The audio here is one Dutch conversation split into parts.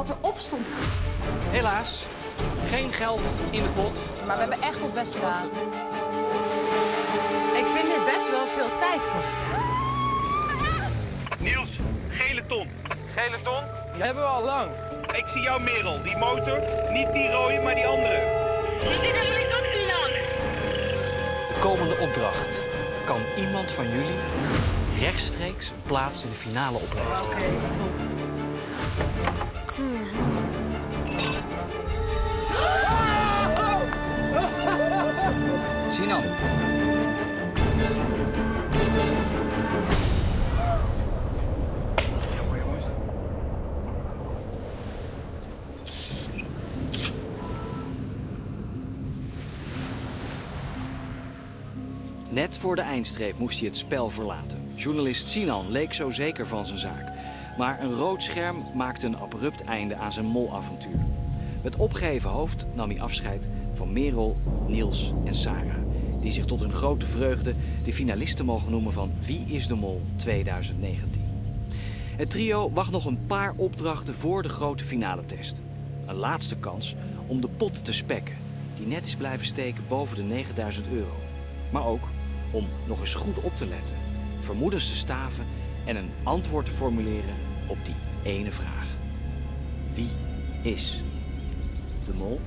wat erop stond. Helaas, geen geld in de pot. Maar we hebben echt ons best gedaan. Ik vind dit best wel veel tijd kosten. Niels, gele ton. Gele ton? Die hebben we al lang. Ik zie jou, Merel. Die motor, niet die rode, maar die andere. De komende opdracht. Kan iemand van jullie rechtstreeks een plaats in de finale opleveren? Oké, top. Sinan. Net voor de eindstreep moest hij het spel verlaten. Journalist Sinan leek zo zeker van zijn zaak. Maar een rood scherm maakte een abrupt einde aan zijn molavontuur. Met opgeheven hoofd nam hij afscheid van Merel, Niels en Sarah. Die zich tot hun grote vreugde de finalisten mogen noemen van Wie is de Mol 2019. Het trio wacht nog een paar opdrachten voor de grote finale test. Een laatste kans om de pot te spekken, die net is blijven steken boven de 9000 euro. Maar ook om nog eens goed op te letten, vermoedens te staven en een antwoord te formuleren op die ene vraag. Wie is de mol?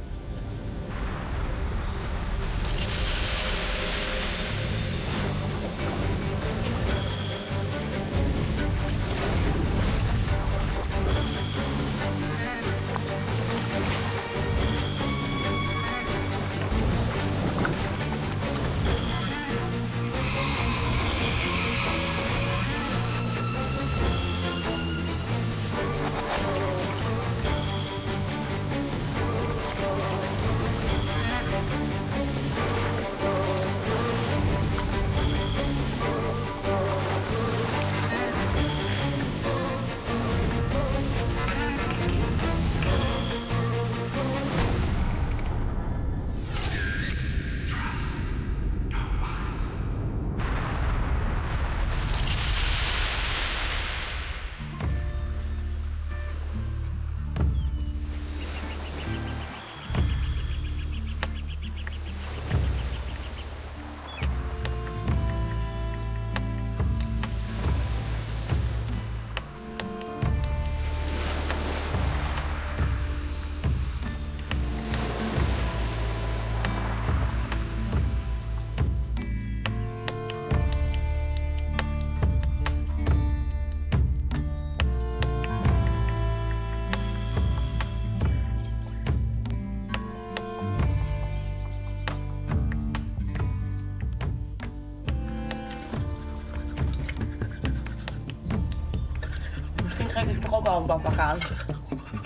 Trek ik toch ook wel een badpak aan.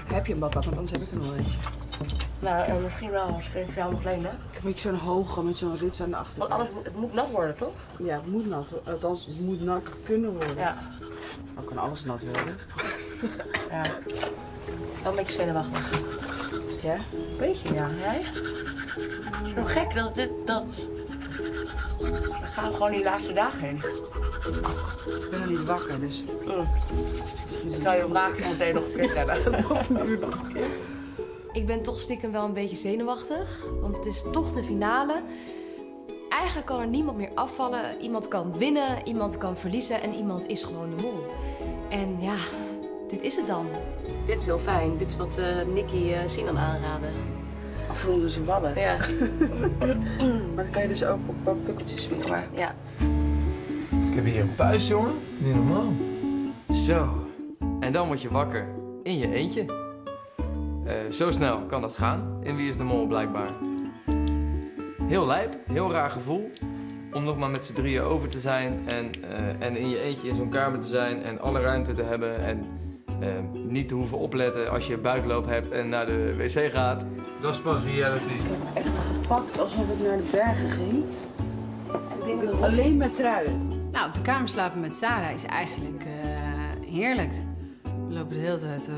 Heb je een badpak? Want anders heb ik er nog eentje. Nou, misschien wel, als ik jou nog lenen. Ik heb niet zo'n hoge met zo'n rits aan de Want achterkant. alles, het moet nat worden, toch? Ja, het moet nat. Althans, het moet nat kunnen worden. Ja. Dan kan alles nat worden. Ja. Wel een beetje zenuwachtig. Ja? Een beetje, ja. Jij? Zo gek dat dit, dat... We gaan gewoon die laatste dagen heen. Ik ben nog niet wakker, dus... Ik zou je vraag meteen nog verkeerd hebben. Ik ben toch stiekem wel een beetje zenuwachtig, want het is toch de finale. Eigenlijk kan er niemand meer afvallen. Iemand kan winnen, iemand kan verliezen en iemand is gewoon de mol. En ja, dit is het dan. Dit is heel fijn. Dit is wat Nicky Sinan aanraden. Afronden ze wallen. Ja. Maar dan kan je dus ook op pukkeltjes spelen. Maar ja. Ik heb hier een puis, jongen. Niet normaal. Zo. En dan word je wakker. In je eentje. Zo snel kan dat gaan. In Wie is de Mol, blijkbaar. Heel lijp. Heel raar gevoel. Om nog maar met z'n drieën over te zijn. En in je eentje in zo'n kamer te zijn. En alle ruimte te hebben. En niet te hoeven opletten als je buikloop hebt en naar de wc gaat. Dat is pas reality. Ik heb me echt gepakt alsof ik naar de bergen ging. Ik denk dat alleen met truien. Nou, op de kamer slapen met Sarah is eigenlijk heerlijk. We lopen de hele tijd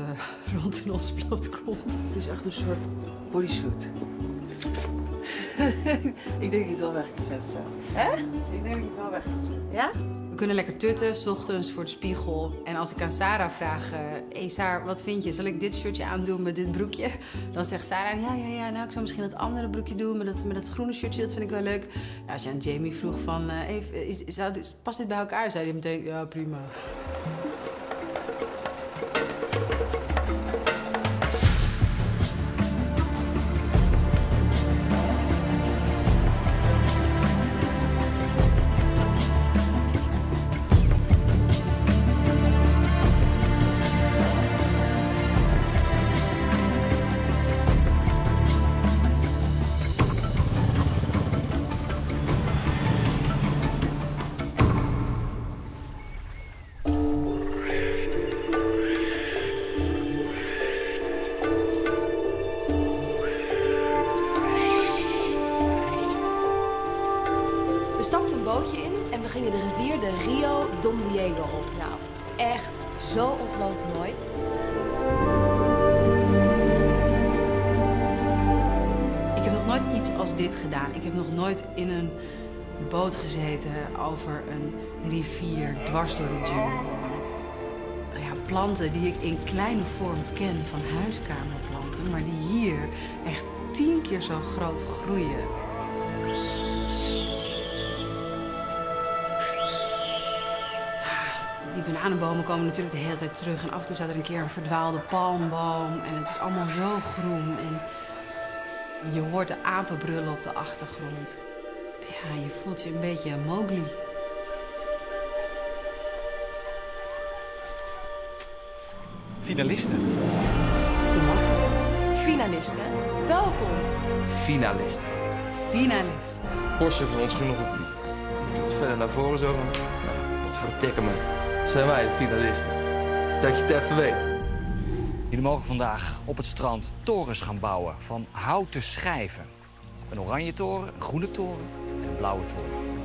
rond in ons blote kont. Het is echt een soort bodysuit. Ik denk dat ik het wel weg kan zetten zo. Hè? Ik denk dat ik het wel weg kan zetten. Ja? We kunnen lekker tutten, 's ochtends voor de spiegel. En als ik aan Sarah vraag... hey Sarah, wat vind je? Zal ik dit shirtje aandoen met dit broekje? Dan zegt Sarah, ja, nou, ik zal misschien het andere broekje doen... met dat groene shirtje, dat vind ik wel leuk. Ja, als je aan Jamie vroeg van... past dit bij elkaar? Zei hij meteen, ja, prima. We stapten een bootje in en we gingen de rivier de Rio Dom Diego op. Nou, echt zo ongelooflijk mooi. Ik heb nog nooit iets als dit gedaan. Ik heb nog nooit in een boot gezeten over een rivier dwars door de jungle. Met planten die ik in kleine vorm ken van huiskamerplanten, maar die hier echt 10 keer zo groot groeien. Die bananenbomen komen natuurlijk de hele tijd terug. En af en toe staat er een keer een verdwaalde palmboom. En het is allemaal zo groen. En je hoort de apen brullen op de achtergrond. Ja, je voelt je een beetje Mowgli. Finalisten. Finalisten, welkom. Finalisten. Finalisten. Postje van ons genoeg op. Moet je wat verder naar voren zo van. Nou, wat verdikke me. Zijn wij de finalisten. Dat je het even weet. Jullie mogen vandaag op het strand torens gaan bouwen van houten schijven. Een oranje toren, een groene toren en een blauwe toren.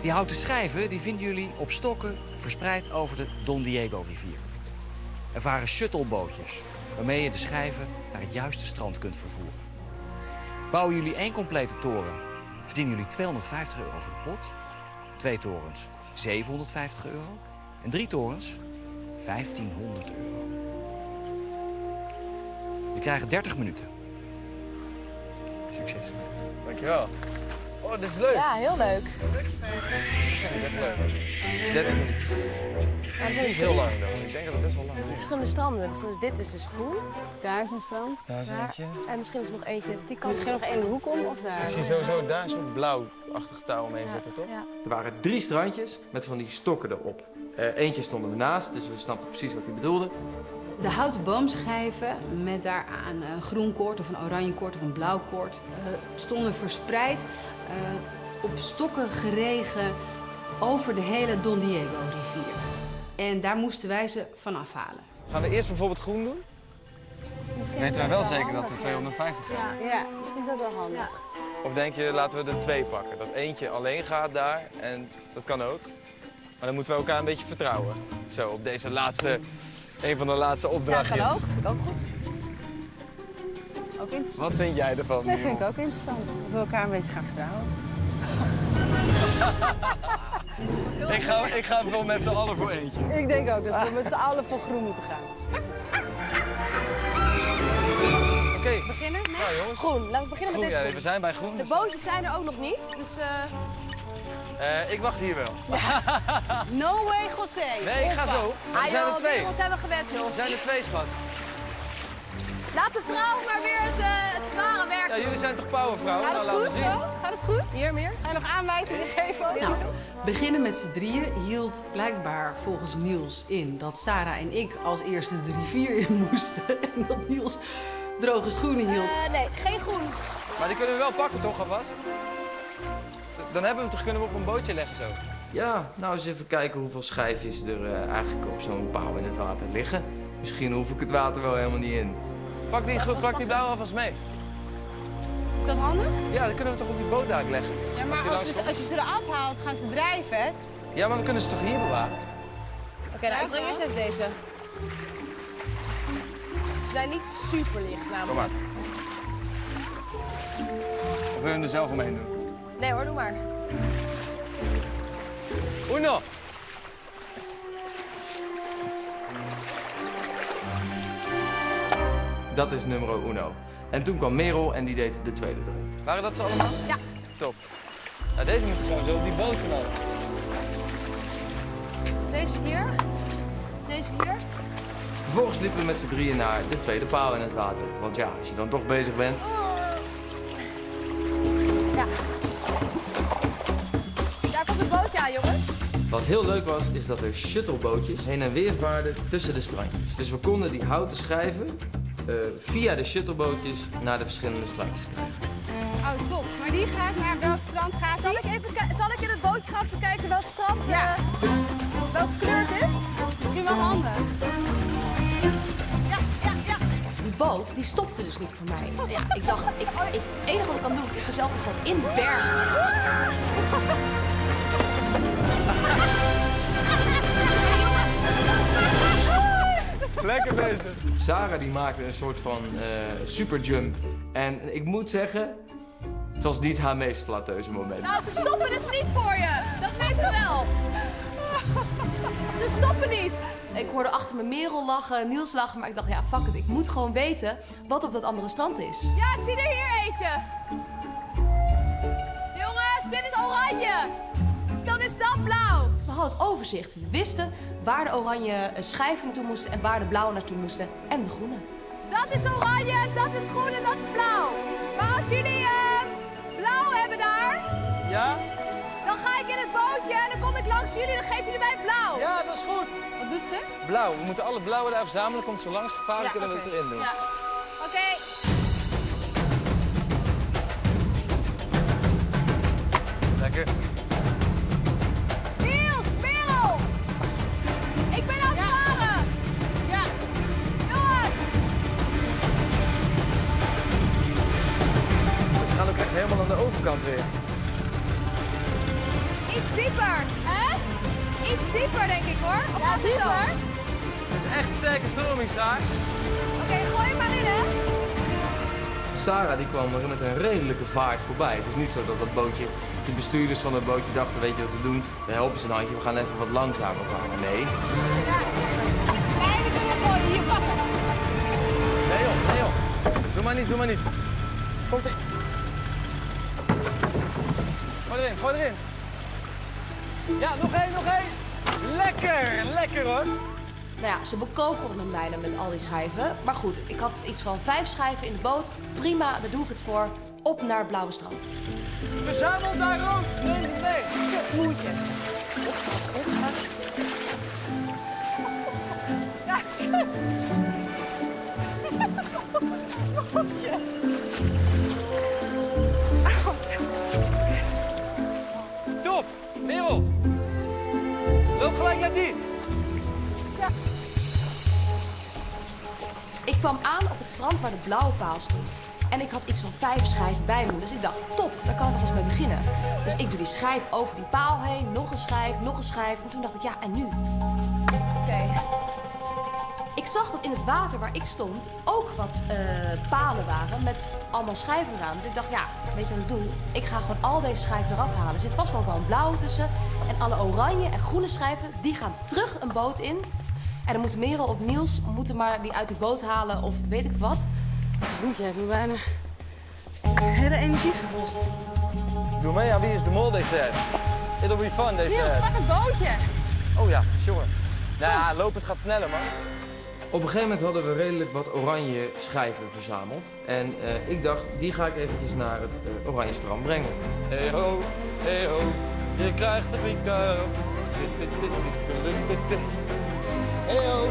Die houten schijven die vinden jullie op stokken verspreid over de Don Diego-rivier. Er varen shuttlebootjes waarmee je de schijven naar het juiste strand kunt vervoeren. Bouwen jullie 1 complete toren, verdienen jullie €250 voor de pot. 2 torens, €750. En 3 torens, €1500. Je krijgt 30 minuten. Succes. Dankjewel. Oh, dit is leuk. Ja, heel leuk. Dat vind ik echt leuk. 30 minuten. Maar er zijn Niet dus heel 3 lang dan. Ik denk dat het best wel lang is. verschillende stranden. Dus dit is dus groen. Daar is een strand. Daar is eentje. En misschien is er nog eentje die kant. Misschien nog één hoek om of daar. Ik zie sowieso daar zo'n blauw-achtig touw omheen zitten, toch? Ja. Er waren 3 strandjes met van die stokken erop. Eentje stond er naast, dus we snapten precies wat hij bedoelde. De houten boomschijven met daaraan een groen koord of een oranje koord of een blauw koord stonden verspreid op stokken geregen over de hele Don Diego-rivier. En daar moesten wij ze van afhalen. Gaan we eerst bijvoorbeeld groen doen? Weten wij wel zeker dat we 250 gaan? Ja, misschien is dat wel handig. Ja. Of denk je, laten we er 2 pakken? Dat eentje alleen gaat daar en dat kan ook. Maar dan moeten we elkaar een beetje vertrouwen. Zo, op deze laatste, een van de laatste Ja, opdrachtjes. kan ook. Vind ik ook goed. Ook interessant. Wat vind jij ervan? Dat vind ik ook interessant. Dat we elkaar een beetje gaan vertrouwen. Ik ga wel met z'n allen voor eentje. Ik denk ook dat we met z'n allen voor groen moeten gaan. Oké. Beginnen? Nou jongens. Groen. Laten we beginnen Groen, met deze ja, groen. we zijn bij groen. De dus- bootjes zijn er ook nog niet. Dus ik wacht hier wel. No way, José. Nee, ik ga zo. Maar er zijn er 2. Wat zijn we gewend, Er jongens. zijn er 2, schat. Laat de vrouwen maar weer het zware werk Ja, doen. jullie zijn toch powervrouwen? Gaat Nou, het laten goed we zien. zo? Gaat het goed? Hier meer. Ga je nog aanwijzingen geven? Ook? Nou, beginnen met z'n drieën hield blijkbaar volgens Niels in dat Sarah en ik als eerste de rivier in moesten. En dat Niels droge schoenen hield. Nee, geen groen. Maar die kunnen we wel pakken, toch, alvast? Dan hebben we hem toch, kunnen we op een bootje leggen zo? Ja, nou eens even kijken hoeveel schijfjes er eigenlijk op zo'n pauw in het water liggen. Misschien hoef ik het water wel helemaal niet in. Pak die blauwe alvast mee. Is dat handig? Ja, dan kunnen we toch op die bootdaak leggen. Ja, maar als je ze eraf haalt, gaan ze drijven, hè? Ja, maar we kunnen ze toch hier bewaren? Oké, nou, ik breng eerst even deze. Ze zijn niet super licht Kom namelijk. maar. Of wil je hem er zelf omheen doen? Nee hoor, doe maar. Uno, dat is numero uno. En toen kwam Merel en die deed de tweede erin. Waren dat ze allemaal? Ja. Top. Nou, deze moeten gewoon zo op die boot knallen. Deze hier. Deze hier. Vervolgens liepen we met z'n drieën naar de tweede paal in het water. Want ja, als je dan toch bezig bent... Ja. Daar komt het bootje aan, jongens. Wat heel leuk was, is dat er shuttlebootjes heen en weer vaarden tussen de strandjes. Dus we konden die houten schijven via de shuttlebootjes naar de verschillende strandjes krijgen. Oh, top. Maar die gaat naar welk strand gaat Zal ik in het bootje gaan even kijken welk strand, welke kleur het is? Misschien wel handig. Ja. Die boot, die stopte dus niet voor mij. Ja, ik dacht, het enige wat ik kan doen is mezelf er gewoon in bergen. Lekker bezig. Sarah die maakte een soort van superjump. En ik moet zeggen, het was niet haar meest flatteuze moment. Nou, ze stoppen dus niet voor je. Dat weten we wel. Ze stoppen niet. Ik hoorde achter me Merel lachen, Niels lachen, maar ik dacht, ja, fuck it. Ik moet gewoon weten wat op dat andere strand is. Ja, ik zie er hier eentje. Jongens, dit is oranje. Dan is dat blauw. We hadden het overzicht. We wisten waar de oranje schijven naartoe moesten en waar de blauwe naartoe moesten. En de groene. Dat is oranje, dat is groen en dat is blauw. Maar als jullie blauw hebben daar, Ja? dan ga ik in het bootje en dan kom ik langs jullie en dan geven jullie mij blauw. Ja, dat is goed. Wat doet ze? Blauw. We moeten alle blauwe daar verzamelen. Komt ze langs gevaren, Ja, kunnen we oké. het erin doen. Ja. Oké. Lekker. Niels, Merel. Ik ben aan het varen. Ja. Jongens. Dus we gaan ook echt helemaal aan de overkant weer. Iets dieper. Hè? Iets dieper denk ik hoor. Of gaat het zo? Het is echt sterke stroming, Saar. Oké, gooi hem maar in hè. Sarah die kwam er met een redelijke vaart voorbij. Het is niet zo dat dat bootje, de bestuurders van het bootje dachten, weet je wat we doen? We helpen ze een handje, we gaan even wat langzamer varen. Nee. Kleine kunnen we gewoon hier pakken. Nee joh. Doe maar niet. Komt ie. Gooi erin. Ja, nog één. Lekker hoor. Nou ja, ze bekogelden me bijna met al die schijven. Maar goed, ik had iets van 5 schijven in de boot. Prima, daar doe ik het voor. Op naar het blauwe strand. Verzamel daar rood. Nee. Moedje. Ja, kut. Top. Merel. Loop gelijk naar die. Ik kwam aan op het strand waar de blauwe paal stond. En ik had iets van 5 schijven bij me. Dus ik dacht, top, daar kan ik nog eens mee beginnen. Dus ik doe die schijf over die paal heen. Nog een schijf. En toen dacht ik, ja, en nu? Oké. Ik zag dat in het water waar ik stond ook wat palen waren met allemaal schijven eraan. Dus ik dacht, ja, weet je wat ik doe? Ik ga gewoon al deze schijven eraf halen. Er zit vast wel gewoon blauw tussen. En alle oranje en groene schijven, die gaan terug een boot in. En dan moeten Merel of Niels maar die uit de boot halen of weet ik wat. Goed, jij hebt me bijna hele energie gekost. Doe mee aan Wie is de Mol deze. It'll be fun deze. Niels, pak het bootje. Oh ja, sure. Nou ja, lopend gaat sneller man. Op een gegeven moment hadden we redelijk wat oranje schijven verzameld. En ik dacht, die ga ik eventjes naar het oranje strand brengen. Hey ho, je krijgt de pika. Hey ho.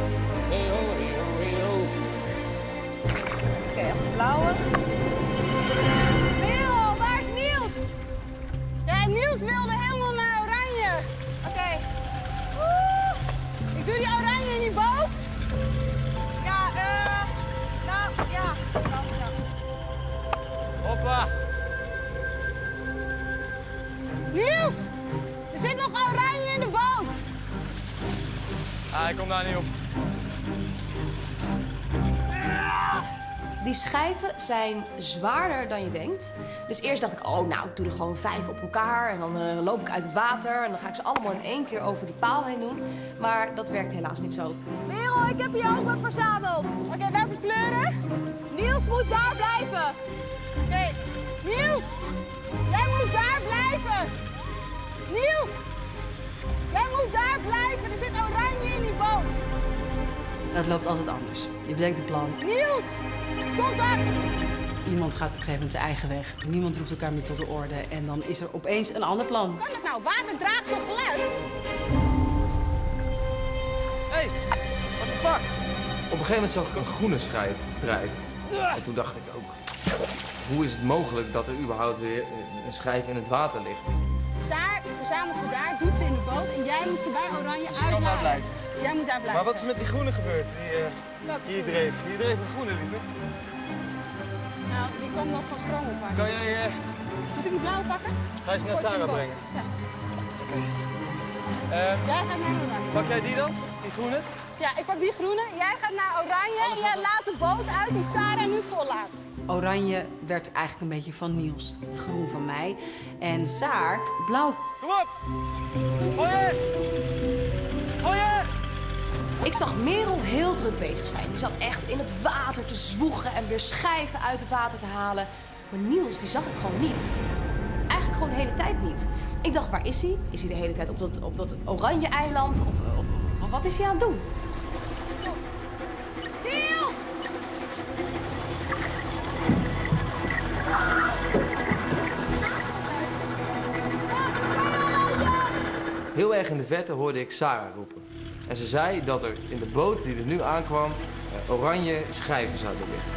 Oké, even blauwe. Merel, waar is Niels? Ja, Niels wilde helemaal naar oranje. Oké. Ik doe die oranje in die boot. Ja, nou, ja. Hoppa. Niels, er zit nog oranje in de boot. Ah, ik kom daar niet op. Die schijven zijn zwaarder dan je denkt. Dus eerst dacht ik, oh nou, ik doe er gewoon 5 op elkaar. En dan loop ik uit het water. En dan ga ik ze allemaal in 1 keer over die paal heen doen. Maar dat werkt helaas niet zo. Merel, ik heb hier ook wat verzameld. Oké, welke kleuren? Niels moet daar blijven. Oké, Niels! Jij moet daar blijven. Niels! Jij moet daar blijven. Er zit oranje in die boot. Het loopt altijd anders. Je bedenkt een plan. Niels! Contact! Iemand gaat op een gegeven moment zijn eigen weg. Niemand roept elkaar meer tot de orde. En dan is er opeens een ander plan. Kan het nou? Water draagt toch geluid? Hey, what the fuck? Op een gegeven moment zag ik een groene schijf drijven. En toen dacht ik ook, hoe is het mogelijk dat er überhaupt weer een schijf in het water ligt? Saar verzamelt ze daar, doet ze in de boot en jij moet ze bij Oranje Kan daar uitlaten. blijven. Dus jij moet daar blijven. Maar wat is met die groene gebeurd? Die hier dreef. Hier dreef een groene, lieve. Nou, die kwam nog van stroom op. Kan jij... Moet ik die blauwe pakken? Ga je ze naar Sarah brengen? Ja. Jij gaat naar Oranje. Pak jij die dan? Die groene? Ja, ik pak die groene. Jij gaat naar Oranje en jij laat de boot uit die Sarah nu vollaat. Oranje werd eigenlijk een beetje van Niels. Groen van mij. En Saar, blauw. Kom op! Gooi je! Gooi je! Ik zag Merel heel druk bezig zijn. Die zat echt in het water te zwoegen en weer schijven uit het water te halen. Maar Niels, die zag ik gewoon niet. Eigenlijk gewoon de hele tijd niet. Ik dacht, waar is hij? Is hij de hele tijd op dat oranje eiland? Of wat is hij aan het doen? Niels! Heel erg in de verte hoorde ik Sarah roepen. En ze zei dat er in de boot die er nu aankwam oranje schijven zouden liggen.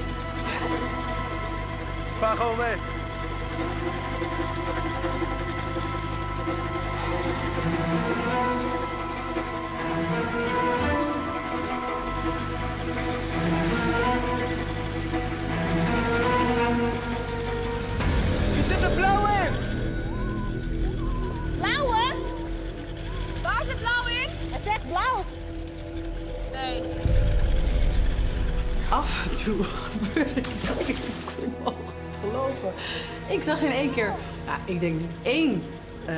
Vaar gewoon mee. Er zit een blauw in! Blauwe? Waar zit blauw in? Hij zegt blauw. Nee. Af en toe gebeurde dingen. Ik kon het geloven. Ik zag in 1 keer, ja, ik denk niet 1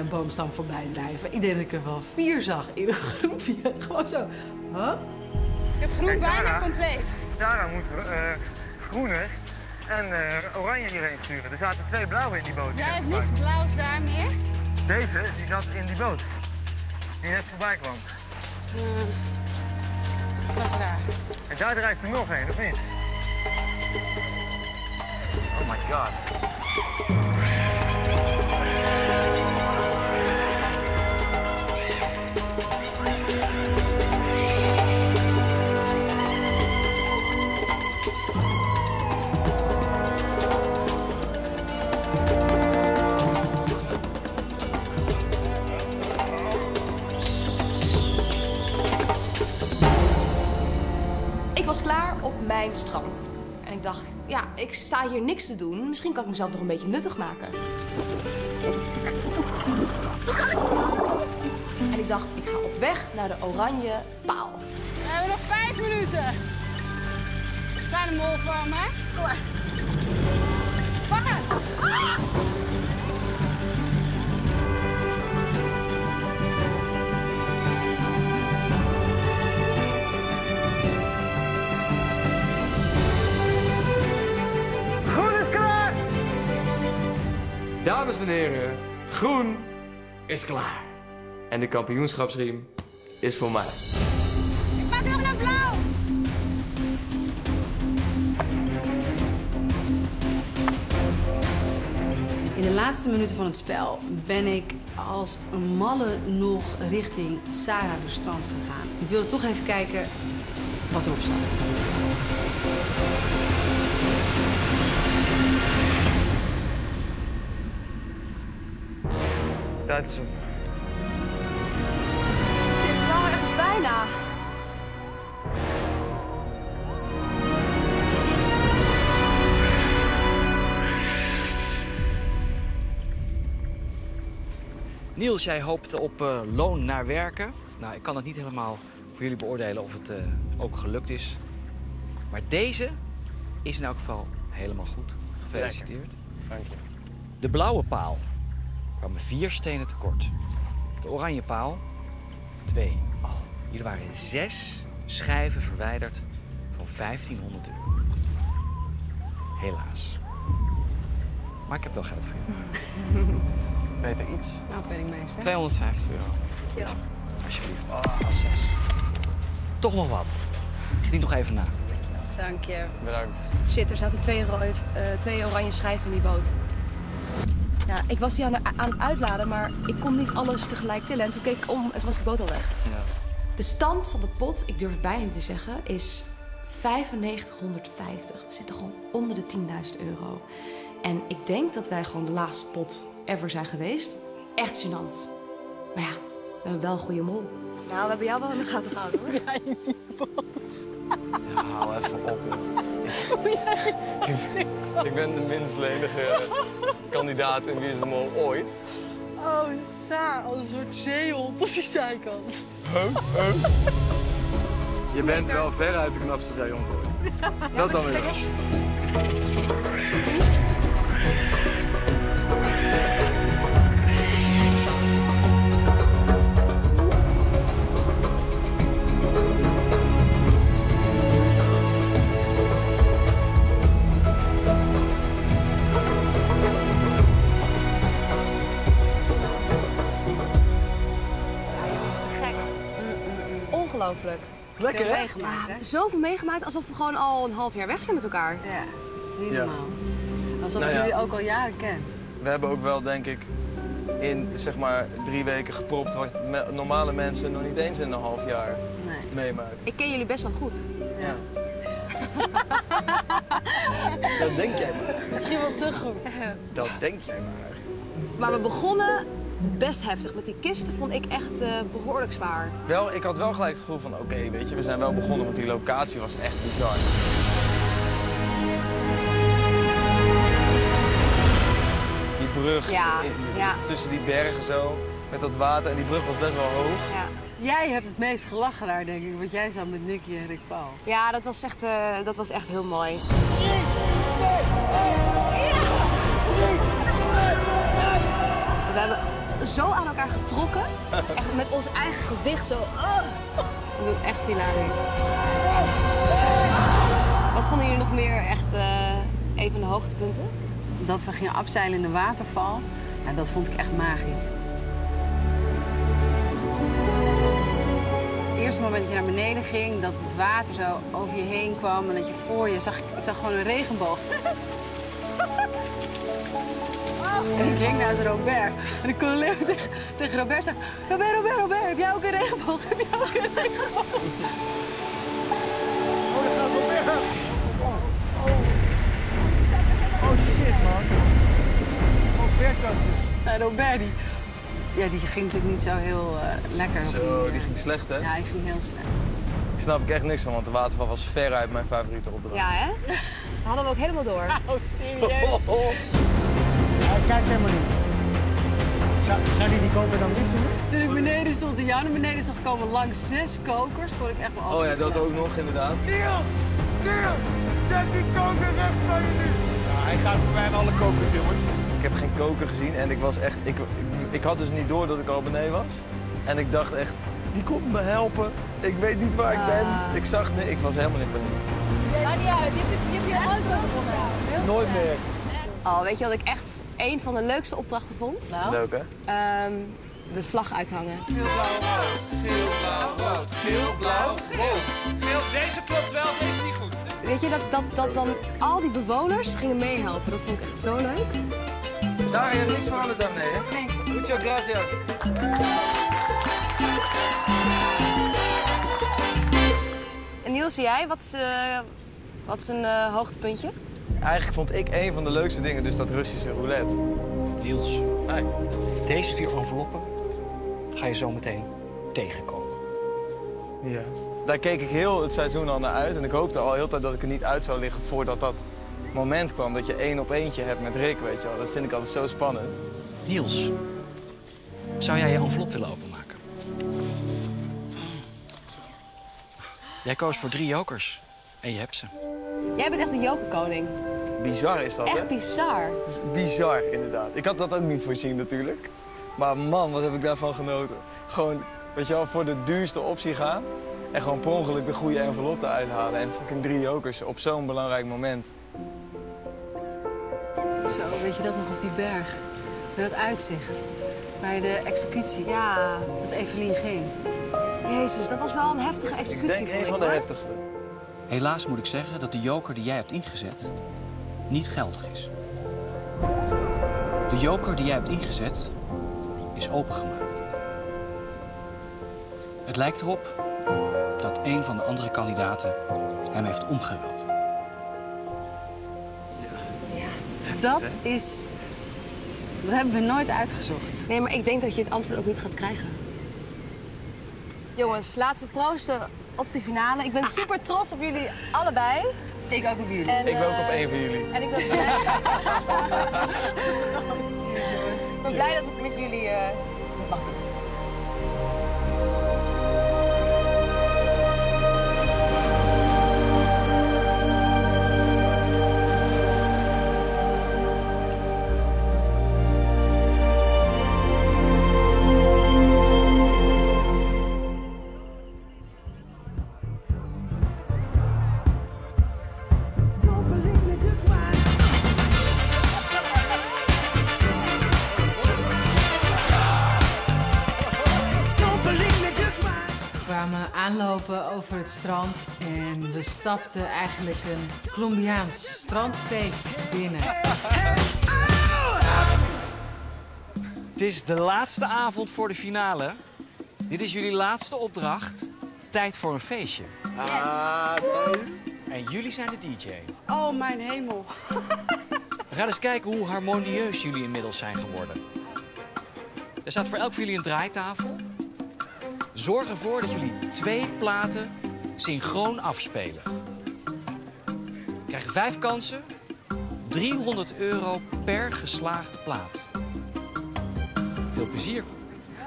boomstam voorbij drijven. Ik denk dat ik er wel 4 zag in een groepje. Gewoon zo. Huh? Ik heb groen Kijk, bijna Sarah. compleet. Sarah moet groene en oranje hierheen sturen. Er zaten 2 blauwe in die boot. Jij hebt niks blauws daar meer. Deze, die zat in die boot. Die net voorbij kwam. Dat is raar. En daar drijft er nog een, of niet? Oh my god. Ik was klaar op mijn strand. En ik dacht, ja, ik sta hier niks te doen. Misschien kan ik mezelf nog een beetje nuttig maken. En ik dacht, ik ga op weg naar de oranje paal. We hebben nog 5 minuten. Kleine mol van me. Kom maar. Pakken! Ah! Groen is klaar! Dames en heren, groen is klaar. En de kampioenschapsriem is voor mij. Ik pak nog naar blauw. In de laatste minuten van het spel ben ik als een malle nog richting Sarah de strand gegaan. Ik wilde toch even kijken wat erop zat. Dat is hem. Het is nou echt bijna. Niels, jij hoopt op loon naar werken. Nou, ik kan het niet helemaal voor jullie beoordelen of het ook gelukt is. Maar deze is in elk geval helemaal goed. Gefeliciteerd. Dank je. De blauwe paal kwamen 4 stenen tekort. De oranje paal 2. Hier waren 6 schijven verwijderd van €1500. Helaas. Maar ik heb wel geld voor je. Beter iets. Nou, penningmeester. €250. Ja. Alsjeblieft. 6. Toch nog wat. Geniet nog even na. Dank je. Bedankt. Shit, er zaten 2 oranje schijven in die boot. Ja, ik was die aan het uitladen, maar ik kon niet alles tegelijk tillen. En toen keek ik om, het was de boot al weg. Ja. De stand van de pot, ik durf het bijna niet te zeggen, is 9550. We zitten gewoon onder de €10.000. En ik denk dat wij gewoon de laagste pot ever zijn geweest. Echt gênant. Maar ja, we hebben wel een goede mol. Nou, we hebben jou wel in de gaten gehouden, hoor. Ja, in die boot. Ja, hou even op, joh. Ik ben de minst lenige kandidaat in Wie is de Mol ooit. Oh, Saar, als een soort zeehond op die zijkant. Je bent wel veruit de knapste zeehond ooit. Dat dan weer. Ongelooflijk. Lekker, hè? Meegemaakt, hè? Zoveel meegemaakt alsof we gewoon al een half jaar weg zijn met elkaar. Ja, niet Ja. normaal. Alsof Nou ik ja. jullie ook al jaren ken. We hebben ook wel, denk ik, in zeg maar 3 weken gepropt wat normale mensen nog niet eens in een half jaar Nee. meemaken. Ik ken jullie best wel goed. Ja. Dat denk jij maar. Misschien wel te goed. Dat denk jij maar. Maar we begonnen best heftig. Met die kisten vond ik echt behoorlijk zwaar. Wel, ik had wel gelijk het gevoel van, oké, weet je, we zijn wel begonnen, want die locatie was echt bizar. Die brug Ja, ja. tussen die bergen zo, met dat water. En die brug was best wel hoog. Ja, Jij hebt het meest gelachen daar, denk ik. Want jij zat met Nicky en Rick Paul. ja dat was echt heel mooi. We hebben zo aan elkaar getrokken. Echt met ons eigen gewicht zo. Dat is echt hilarisch. Wat vonden jullie nog meer echt een van de hoogtepunten? Dat we gingen afzeilen in de waterval, ja, dat vond ik echt magisch. Het eerste moment dat je naar beneden ging, dat het water zo over je heen kwam en dat je voor je zag, ik zag gewoon een regenboog. En ik ging naast Robert. En ik kon alleen maar tegen Robert zeggen, Robert, heb jij ook een regenboog? Heb jij ook een regenboog? Oh, daar gaat Robert. Oh shit, man. Oh, veerkantjes. En Robert, die ging natuurlijk niet zo heel lekker. Zo, die ging slecht, hè? Ja, die ging heel slecht. Daar snap ik echt niks van, want de waterval was veruit mijn favoriete opdracht. Ja, hè? Dat hadden we ook helemaal door. Oh, serieus? Hij kijkt helemaal niet. Zou die koper dan niet zien? Toen ik beneden stond en jou naar beneden zag komen langs 6 kokers, kon ik echt wel Oh ja, dat ook nog, inderdaad. Niels! Zet die koker rechts van je nu! Ja, hij gaat voorbij aan alle kokers, jongens. Ik heb geen koker gezien en ik was echt... Ik had dus niet door dat ik al beneden was. En ik dacht echt, wie komt me helpen? Ik weet niet waar ik ben. Ik zag nee, ik was helemaal niet benieuwd. Maakt niet uit, je hebt je alles overwonnen. Nooit meer. Oh, weet je wat ik echt een van de leukste opdrachten vond? Nou, Leuk, hè? De vlag uithangen. Geel, blauw, rood. Geel, blauw, geel. Geel, deze klopt wel, deze niet goed. Weet je, dat dan al die bewoners gingen meehelpen. Dat vond ik echt zo leuk. Sarah, je hebt niks veranderd daarmee, hè? Nee. Muchas gracias. En Niels, jij? Wat is een hoogtepuntje? Eigenlijk vond ik een van de leukste dingen dus dat Russische roulette. Niels, Hey. deze 4 enveloppen ga je zo meteen tegenkomen. Ja. Daar keek ik heel het seizoen al naar uit en ik hoopte al heel de tijd dat ik er niet uit zou liggen voordat dat moment kwam. Dat je 1 op 1 hebt met Rick, weet je wel. Dat vind ik altijd zo spannend. Niels, zou jij je envelop willen openmaken? Jij koos voor 3 jokers en je hebt ze. Jij bent echt een jokerkoning. Bizar is dat, hè? Echt bizar. Het is bizar, inderdaad. Ik had dat ook niet voorzien, natuurlijk. Maar man, wat heb ik daarvan genoten. Gewoon, weet je wel, voor de duurste optie gaan. En gewoon per ongeluk de goede envelop eruit halen. En fucking 3 jokers op zo'n belangrijk moment. Zo, weet je dat nog op die berg? Met dat uitzicht. Bij de executie. Ja. Dat Evelien ging. Jezus, dat was wel een heftige executie. Ik denk een van de heftigste. Helaas moet ik zeggen dat de joker die jij hebt ingezet niet geldig is. De joker die jij hebt ingezet is opengemaakt. Het lijkt erop dat een van de andere kandidaten hem heeft omgeruild. Dat hebben we nooit uitgezocht. Nee, maar ik denk dat je het antwoord ook niet gaat krijgen. Jongens, laten we proosten op de finale. Ik ben super trots op jullie allebei. Ik ook op jullie. En, Ik ben ook op één van jullie. En ik ben blij. Ik ben blij dat ik met jullie dit mag doen. We kwamen aanlopen over het strand en we stapten eigenlijk een Colombiaans strandfeest binnen. Het is de laatste avond voor de finale. Dit is jullie laatste opdracht. Tijd voor een feestje. Ah, nice. En jullie zijn de DJ. Oh, mijn hemel. We gaan eens kijken hoe harmonieus jullie inmiddels zijn geworden. Er staat voor elk van jullie een draaitafel. Zorg ervoor dat jullie 2 platen synchroon afspelen. Je krijgt 5 kansen, €300 per geslaagde plaat. Veel plezier.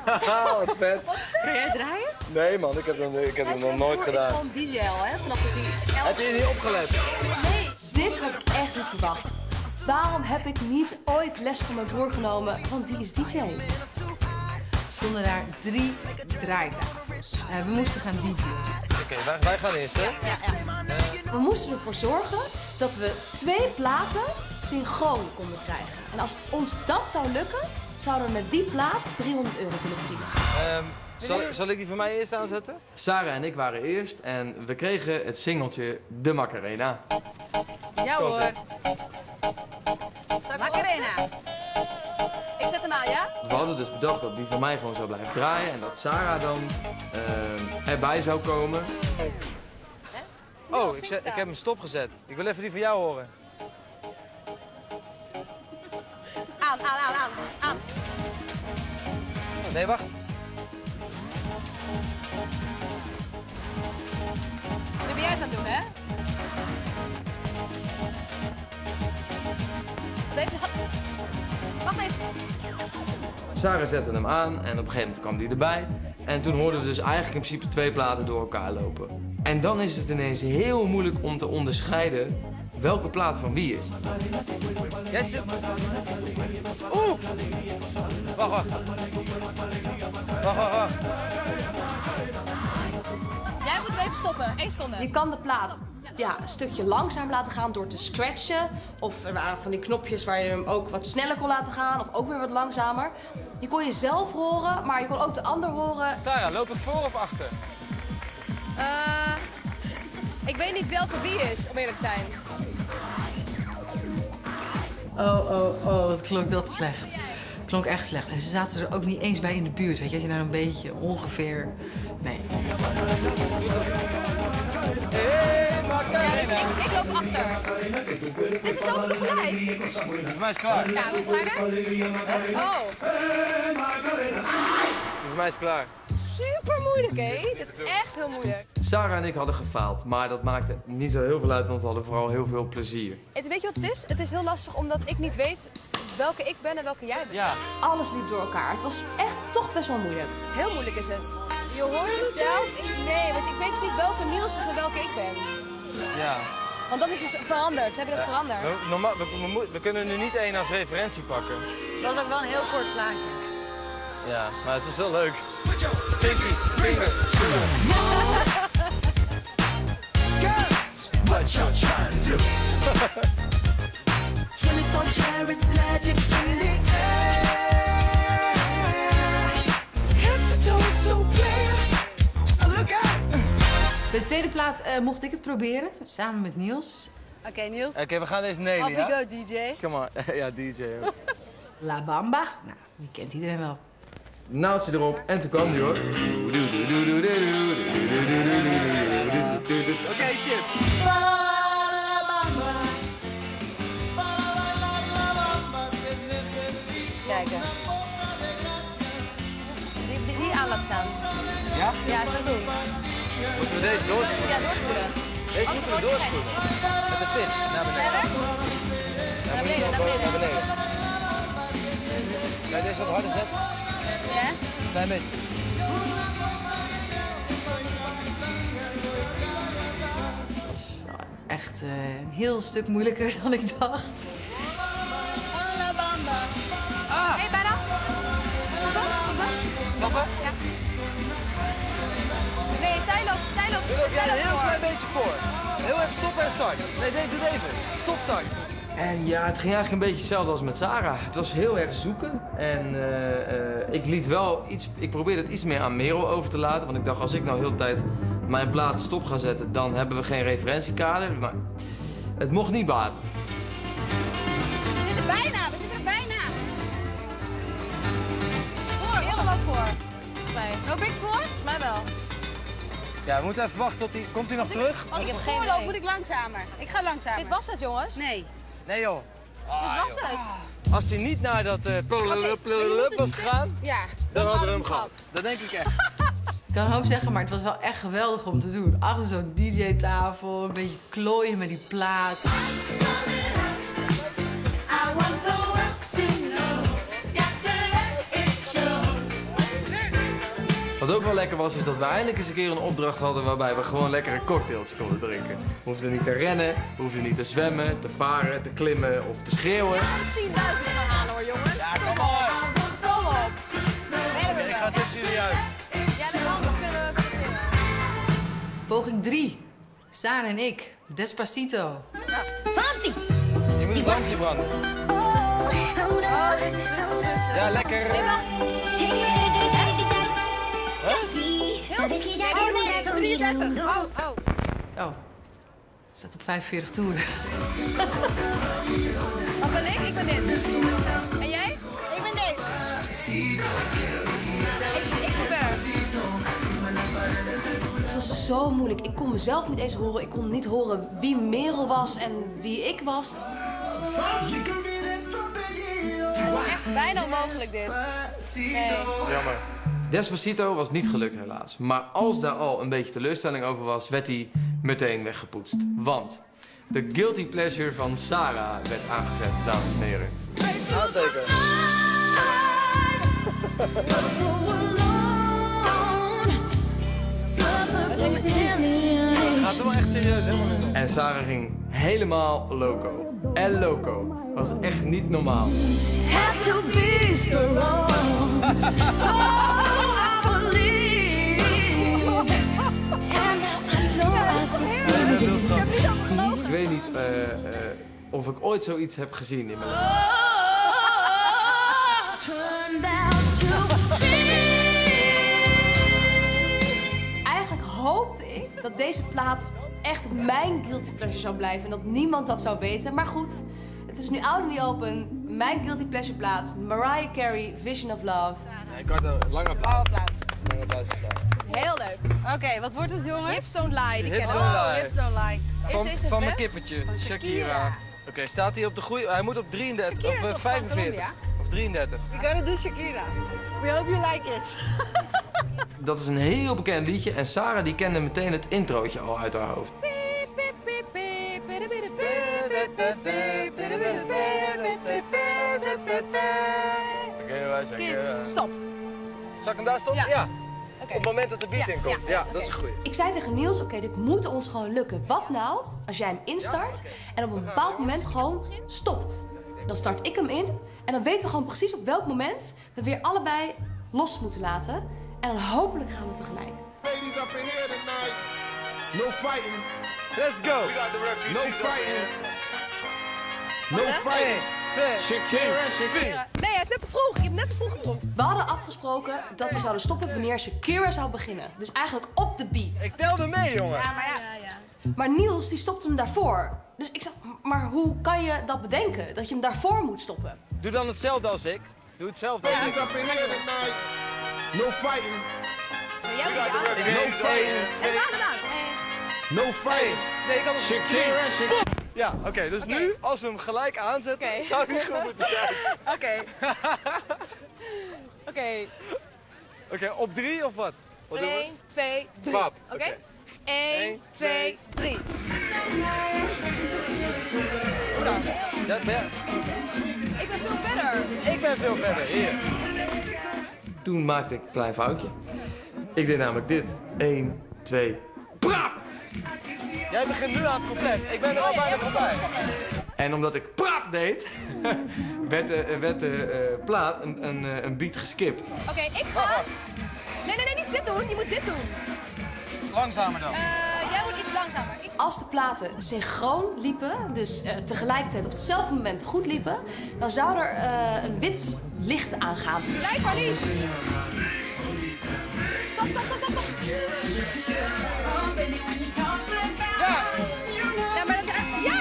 Haha, wat vet. Kun jij draaien? Nee man, ik heb het nog nooit gedaan. Hij is gewoon DJ al, hè? Vanaf dat hij... Heb je niet opgelet? Nee, dit had ik echt niet verwacht. Waarom heb ik niet ooit les van mijn broer genomen? Want die is DJ. Er stonden daar 3 draaitafels. We moesten gaan DJ'en. Oké, wij gaan eerst, hè? We moesten ervoor zorgen dat we 2 platen synchroon konden krijgen. En als ons dat zou lukken, zouden we met die plaat €300 kunnen verdienen. Zal ik die voor mij eerst aanzetten? Sarah en ik waren eerst en we kregen het singeltje De Macarena. Ja hoor. Macarena. Ik zet hem aan, ja? We hadden dus bedacht dat die van mij gewoon zou blijven draaien en dat Sarah dan erbij zou komen. Oh, ik heb hem stopgezet. Ik wil even die van jou horen. Aan. Nee, wacht. Nu ben jij het aan het doen, hè? Wacht even. Sarah zette hem aan en op een gegeven moment kwam die erbij. En toen hoorden we dus eigenlijk in principe 2 platen door elkaar lopen. En dan is het ineens heel moeilijk om te onderscheiden welke plaat van wie is. Jij zit... Oeh! Wacht. Jij moet hem even stoppen. 1 seconde. Je kan de plaat een stukje langzaam laten gaan door te scratchen. Of er waren van die knopjes waar je hem ook wat sneller kon laten gaan. Of ook weer wat langzamer. Je kon jezelf horen, maar je kon ook de ander horen. Sarah, loop ik voor of achter? Ik weet niet welke wie is, om eerlijk te zijn. Oh, wat klonk dat slecht. Klonk echt slecht. En ze zaten er ook niet eens bij in de buurt, weet je. Als je nou een beetje ongeveer... Nee. Ja, dus ik loop achter. Dit is lopen tegelijk. Voor mij is het klaar. Ja, hoe is het harder? Oh. Voor mij is het klaar. Super moeilijk, hè? Dit is echt heel moeilijk. Sarah en ik hadden gefaald, maar dat maakte niet zo heel veel uit, want we hadden vooral heel veel plezier. Weet je wat het is? Het is heel lastig omdat ik niet weet welke ik ben en welke jij bent. Ja. Alles liep door elkaar. Het was echt toch best wel moeilijk. Heel moeilijk is het. Je hoort het zelf. Nee, want ik weet dus niet welke Niels is en welke ik ben. Ja. Want dat is dus veranderd. Ze hebben dat veranderd. We kunnen nu niet één als referentie pakken. Dat was ook wel een heel kort plaatje. Ja, maar het is wel leuk. Pinky, finger. What you trying to do? 24 karat magic in the air. Head to toe so clear. Look out. Bij de tweede plaat mocht ik het proberen, samen met Niels. Oké, Niels. Oké, we gaan deze nelen, Off ja? you go, DJ. Come on. Ja, DJ ook. La Bamba. Nou, die kent iedereen wel. Naaldje erop en toen kwam die hoor. Oké, shit. Kijken. Die aan laat staan. Ja? Ja, zo doen. Moeten we deze doorspoelen? Ja, doorspoelen. Deze moeten we doorspoelen. Met de pitch naar beneden. Naar beneden, naar beneden. Naar beneden. Kan je deze wat harder zetten? Ja? Klein beetje. Echt een heel stuk moeilijker dan ik dacht. Alabama. Hey, bijna. Stoppen? Stappen? Ja. Nee, zij loopt. Doe dat Zij jij een loopt heel voor. klein beetje voor. Heel even stoppen en start. Nee, doe deze. Stop, start. En ja, het ging eigenlijk een beetje hetzelfde als met Sarah. Het was heel erg zoeken. En ik probeerde het iets meer aan Merel over te laten. Want ik dacht, als ik nou heel de tijd mijn plaat stop ga zetten, dan hebben we geen referentiekader. Maar het mocht niet baten. We zitten er bijna. Voor, Merel ook voor. Volgens mij. Loop ik voor? Volgens mij wel. Ja, we moeten even wachten tot hij... Komt hij nog terug? Als ik heb heb geen voorloop, idee. moet ik langzamer. Ik ga langzamer. Dit was het, jongens. Nee. Nee, joh. Dit was het. Als hij niet naar dat was gegaan, Ja, dan hadden we hem gehad. Dat denk ik echt. Ik kan een hoop zeggen, maar het was wel echt geweldig om te doen. Achter zo'n DJ-tafel, een beetje klooien met die plaat. Wat ook wel lekker was, is dat we eindelijk eens een keer een opdracht hadden waarbij we gewoon lekkere cocktails konden drinken. We hoefden niet te rennen, we hoefden niet te zwemmen, te varen, te klimmen of te schreeuwen. 10.000 gaan halen hoor, jongens. Ja, kom maar. Kom op. Ik ga tussen jullie uit. Ja, dat is handig. Kunnen we zingen. Poging 3. Sarah en ik. Despacito. Je moet het lampje branden. Ja, lekker. Nee, wacht. Oh, 33. Oh. Staat op 45 toeren. Wat ben ik? Ik ben dit. En jij? Ik ben dit. Ik probeer. Het was zo moeilijk. Ik kon mezelf niet eens horen. Ik kon niet horen wie Merel was en wie ik was. Het is echt bijna onmogelijk dit. Nee. Jammer. Despacito was niet gelukt helaas. Maar als daar al een beetje teleurstelling over was, werd hij meteen weggepoetst. Want de guilty pleasure van Sarah werd aangezet, dames en heren. Aansteken. Ze gaat er wel echt serieus helemaal in. En Sarah ging helemaal loco. El Loco. Was echt niet normaal. Have to be strong. So I believe. And I know I succeed. Ik weet niet of ik ooit zoiets heb gezien in mijn leven. Turned out to Eigenlijk hoopte ik dat deze plaat echt mijn guilty pleasure zou blijven en dat niemand dat zou weten. Maar goed, het is nu out in the open. Mijn guilty pleasure plaat, Mariah Carey, Vision of Love. Ja, ik had een lange applaus. Lange applaus. Heel leuk. Oké, wat wordt het, jongens? Hips Don't Lie, die Hips kennen Don't we. Lie. Hips Don't Lie. Van mijn kippertje, Shakira. Oké, staat hij op de goede... Hij moet op 33, Shakira is of toch van 45. Colombia? Of 33. We gotta do Shakira. We hope you like it. Dat is een heel bekend liedje en Sarah die kende meteen het introotje al uit haar hoofd. Oké, Shakira. Stop. Zal ik hem daar stoppen? Ja. Op het moment dat de beat inkomt. Ja, dat is goed. Ik zei tegen Niels, oké, dit moet ons gewoon lukken. Wat nou als jij hem instart en op een bepaald moment gewoon stopt? Dan start ik hem in en dan weten we gewoon precies op welk moment we weer allebei los moeten laten. En dan hopelijk gaan we tegelijk. Ladies up in here tonight. No fighting. Let's go. No fighting. No Wat, hè? fighting. Shakira. Nee, hij is net te vroeg. Ik heb net te vroeg gedronken. We hadden afgesproken dat we zouden stoppen wanneer Shakira zou beginnen. Dus eigenlijk op de beat. Ik telde mee, jongen. Ja, maar ja. Maar Niels die stopte hem daarvoor. Dus ik zeg, maar hoe kan je dat bedenken? Dat je hem daarvoor moet stoppen? Doe dan hetzelfde als ik. Doe hetzelfde als ik. Ladies up in here tonight. No fighting. Maar jij moet die aan. No fighting. En we gedaan. No fighting. Nee, ik had het Shakira. Ja, oké. Dus nu, als we hem gelijk aanzetten, zou het niet goed moeten zijn. Oké, op 3 of wat? Wat doen we? 1, 2, 3. Trap. Oké? 1, 2, 3. Hoe dan? Ja, maar ja, Ik ben veel verder. ik ben veel verder. Hier. Toen maakte ik een klein foutje. Ik deed namelijk dit. 1, 2, prap! Jij begint nu aan het compleet. Ik ben er al bijna voorbij. En omdat ik prap deed, werd de plaat een beat geskipt. Oké, ik ga... Nee, niet dit doen. Je moet dit doen. Langzamer dan. Jij moet iets langzamer. Als de platen synchroon liepen, dus tegelijkertijd op hetzelfde moment goed liepen, dan zou er een wit licht aangaan. Blijkbaar niet. Stop. Ja! Ja, maar dat... Ja!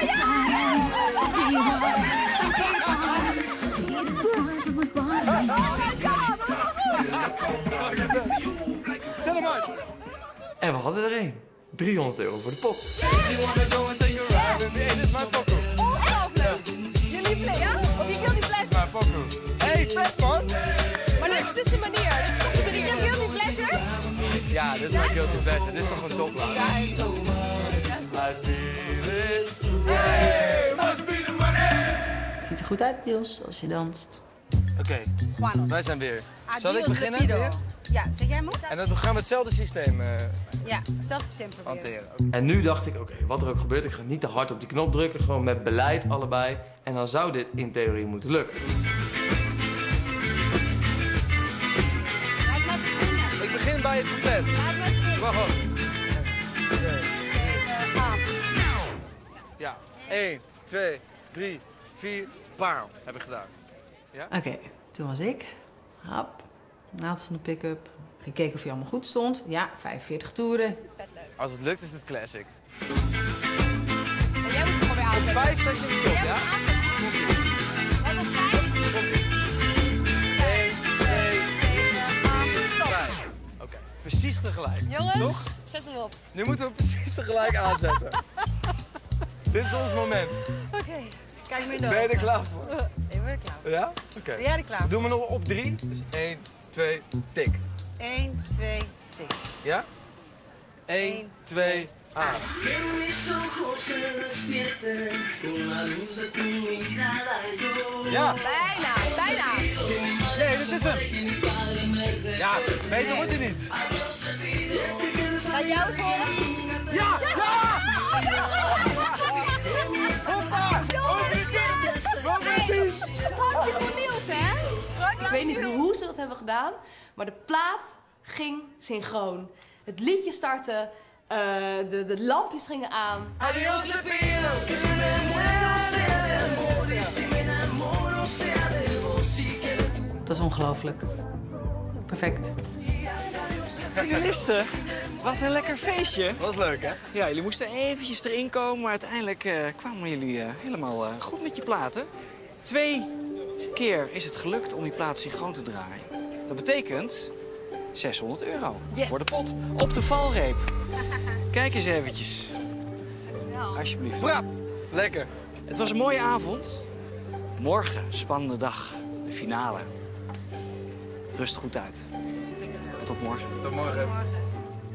Zet hem uit. En we hadden er één. €300 voor de pot. Nee, dit is mijn pokoe. Ongelooflijk. Je liefling, ja? Of je guilty pleasure? Mijn pokoe. Hey, vet man. Maar dit is dus de manier. Dit is toch de manier. Je guilty pleasure? Ja, dit is mijn guilty pleasure. Dit is toch een topplaat? Ja, en zo. Het ziet er goed uit, Niels, als je danst. Oké, Juanos. wij zijn weer. Adios, Zal ik beginnen? Lepido. Weer? Ja, zeg jij maar? En dan gaan we hetzelfde systeem Ja, hetzelfde systeem proberen. hanteren. En nu dacht ik, oké, wat er ook gebeurt, ik ga niet te hard op die knop drukken. Gewoon met beleid allebei. En dan zou dit in theorie moeten lukken. Laat maar zingen. Ik begin bij het couplet. Laat maar zingen. Wacht op. 7, 8. Ja, 1, 2, 3, 4, bam. Heb ik gedaan. Oké, toen was ik. Hap, naald van de pick-up. Gekeken of hij allemaal goed stond. Ja, 45 toeren. Als het lukt is het classic. En jij moet het gewoon weer Op aanzetten. 5 zet je hem stop, Jij ja? moet aanzetten. Wat was 5? 5, 6, 7, 8, stop. 5. Oké, precies tegelijk. Jongens, Toch? zet hem op. Nu moeten we hem precies tegelijk aanzetten. Dit is ons moment. Oké, kijk nu door. Ben je er klaar voor? Ik ben er klaar voor. Ja? Oké. Ben jij er klaar voor? Doe me nog op 3. Dus 1, 2, tik. 1, 2, tik. Ja? 1, 2, aan. Ja. Bijna. Nee, dit is hem. Ja, beter wordt hij niet. Laat jou eens horen. Ja! Ja! Hoppa! Over de dik! Over de dik! Handjes voor Niels, hè? Ik weet niet hoe ze dat hebben gedaan, maar de plaat ging synchroon. Het liedje startte, de lampjes gingen aan. Adios, Lepido! Dat is ongelooflijk. Perfect. Finalisten, wat een lekker feestje. Was leuk, hè? Ja, jullie moesten eventjes erin komen, maar uiteindelijk kwamen jullie helemaal goed met je platen. 2 keer is het gelukt om die plaat synchroon te draaien. Dat betekent €600 voor de pot op de valreep. Kijk eens eventjes. Alsjeblieft. Brap! Lekker. Het was een mooie avond. Morgen, spannende dag. De finale. Rust goed uit. En tot morgen. Tot morgen.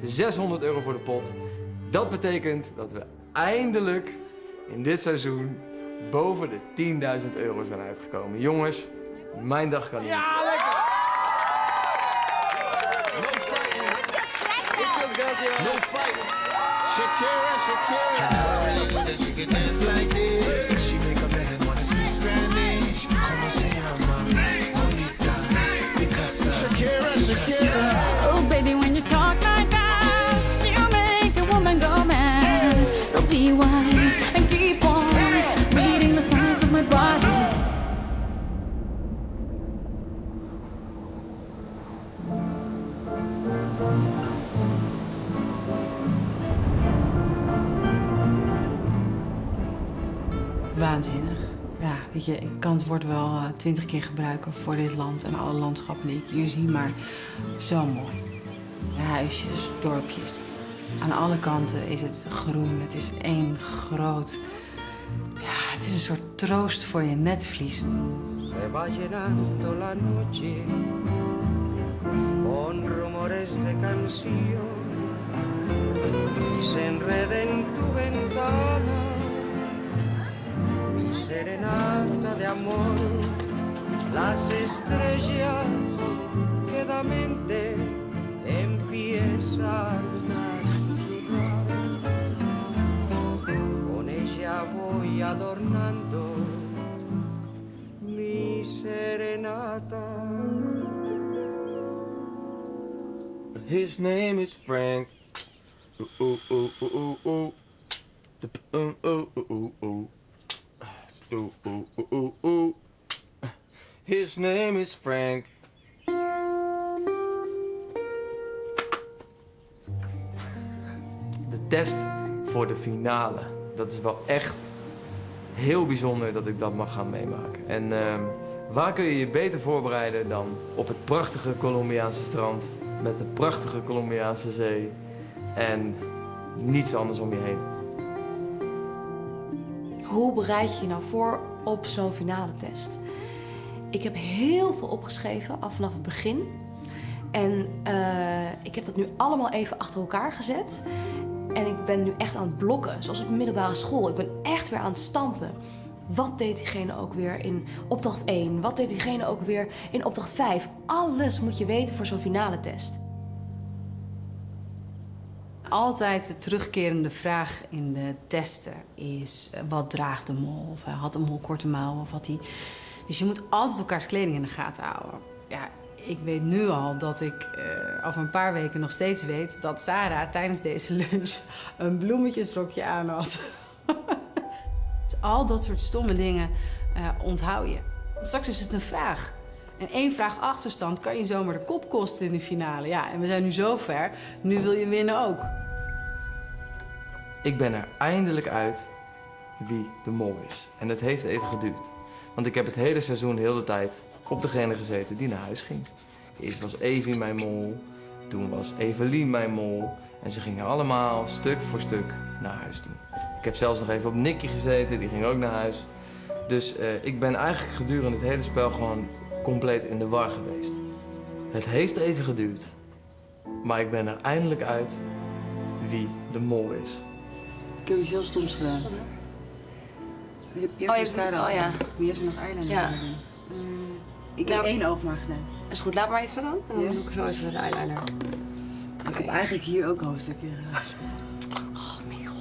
€600 voor de pot. Dat betekent dat we eindelijk in dit seizoen boven de €10.000 zijn uitgekomen. Jongens, mijn dag kan niet. Ja, lekker! No fighting. Shakira, Shakira. That she can dance like this. She make a man wanna speak Spanish. Como se llama? Bonita. Picasa. Shakira, Shakira. Oh, baby, when you talk like that, you make a woman go mad. So be wise and keep on reading the signs of my body. Waanzinnig. Ja, weet je, ik kan het woord wel 20 keer gebruiken voor dit land en alle landschappen die ik hier zie, maar zo mooi. De huisjes, dorpjes. Aan alle kanten is het groen. Het is één groot... Ja, het is een soort troost voor je netvlies. Se va llenando la noche con rumores de canción y se enreda en tu ventana mi serenata de amor. Las estrellas quedamente empiezan a susurrar. Con ella voy adornando mi serenata. His name is Frank. Ooh, ooh, ooh, ooh, ooh. Ooh, ooh, ooh, ooh, ooh. Ooh, ooh, ooh, ooh, ooh. His name is Frank. De test voor de finale. Dat is wel echt heel bijzonder dat ik dat mag gaan meemaken. En waar kun je je beter voorbereiden dan op het prachtige Colombiaanse strand met de prachtige Colombiaanse zee en niets anders om je heen. Hoe bereid je je nou voor op zo'n finale test? Ik heb heel veel opgeschreven al vanaf het begin. En ik heb dat nu allemaal even achter elkaar gezet. En ik ben nu echt aan het blokken, zoals op de middelbare school. Ik ben echt weer aan het stampen. Wat deed diegene ook weer in opdracht 1? Wat deed diegene ook weer in opdracht 5? Alles moet je weten voor zo'n finale test. Altijd de terugkerende vraag in de testen is... wat draagt de mol? Of had de mol korte mouwen? Of had hij... Dus je moet altijd elkaars kleding in de gaten houden. Ja, ik weet nu al dat ik over een paar weken nog steeds weet... dat Sarah tijdens deze lunch een bloemetjesrokje aan had. Dus al dat soort stomme dingen onthoud je. Straks is het een vraag. En 1 vraag achterstand kan je zomaar de kop kosten in de finale. Ja, en we zijn nu zo ver. Nu wil je winnen ook. Ik ben er eindelijk uit wie de mol is. En dat heeft even geduurd. Want ik heb het hele seizoen heel de tijd op degene gezeten die naar huis ging. Eerst was Evie mijn mol, toen was Evelien mijn mol. En ze gingen allemaal stuk voor stuk naar huis toe. Ik heb zelfs nog even op Nicky gezeten, die ging ook naar huis. Dus ik ben eigenlijk gedurende het hele spel gewoon compleet in de war geweest. Het heeft even geduurd, maar ik ben er eindelijk uit wie de mol is. Ik heb iets heel stoms gedaan. Je hebt Wie heeft er nog eyeliner gedaan? Ik heb 1 oog maar gedaan. Is goed, laat maar even dan. Dan doe ik zo even de eyeliner. Ik heb eigenlijk hier ook al een stukje gedaan. Oh, Merel.